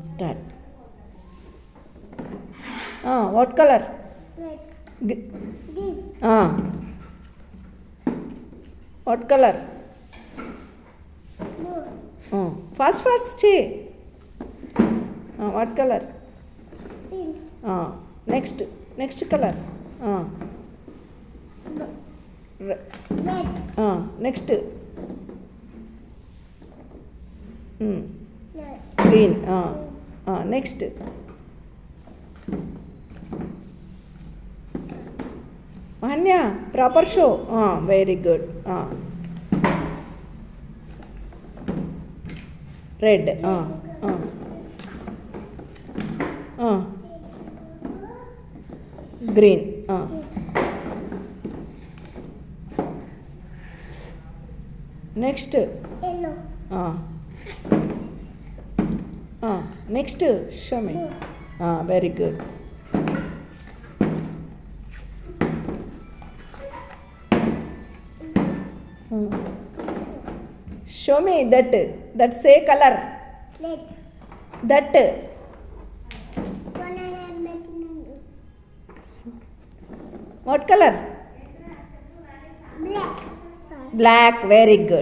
Start. What color? Red. G- Green. What color? Blue. Fast, fast, say. What color? Pink. Next color. Red. Next. Red. Green. Next. Mahanya, proper show. Very good. Red. Green. Next. Yellow. Next, show me. Very good. Show me that say color. Red. That One I am making what color? black. Black. Very good.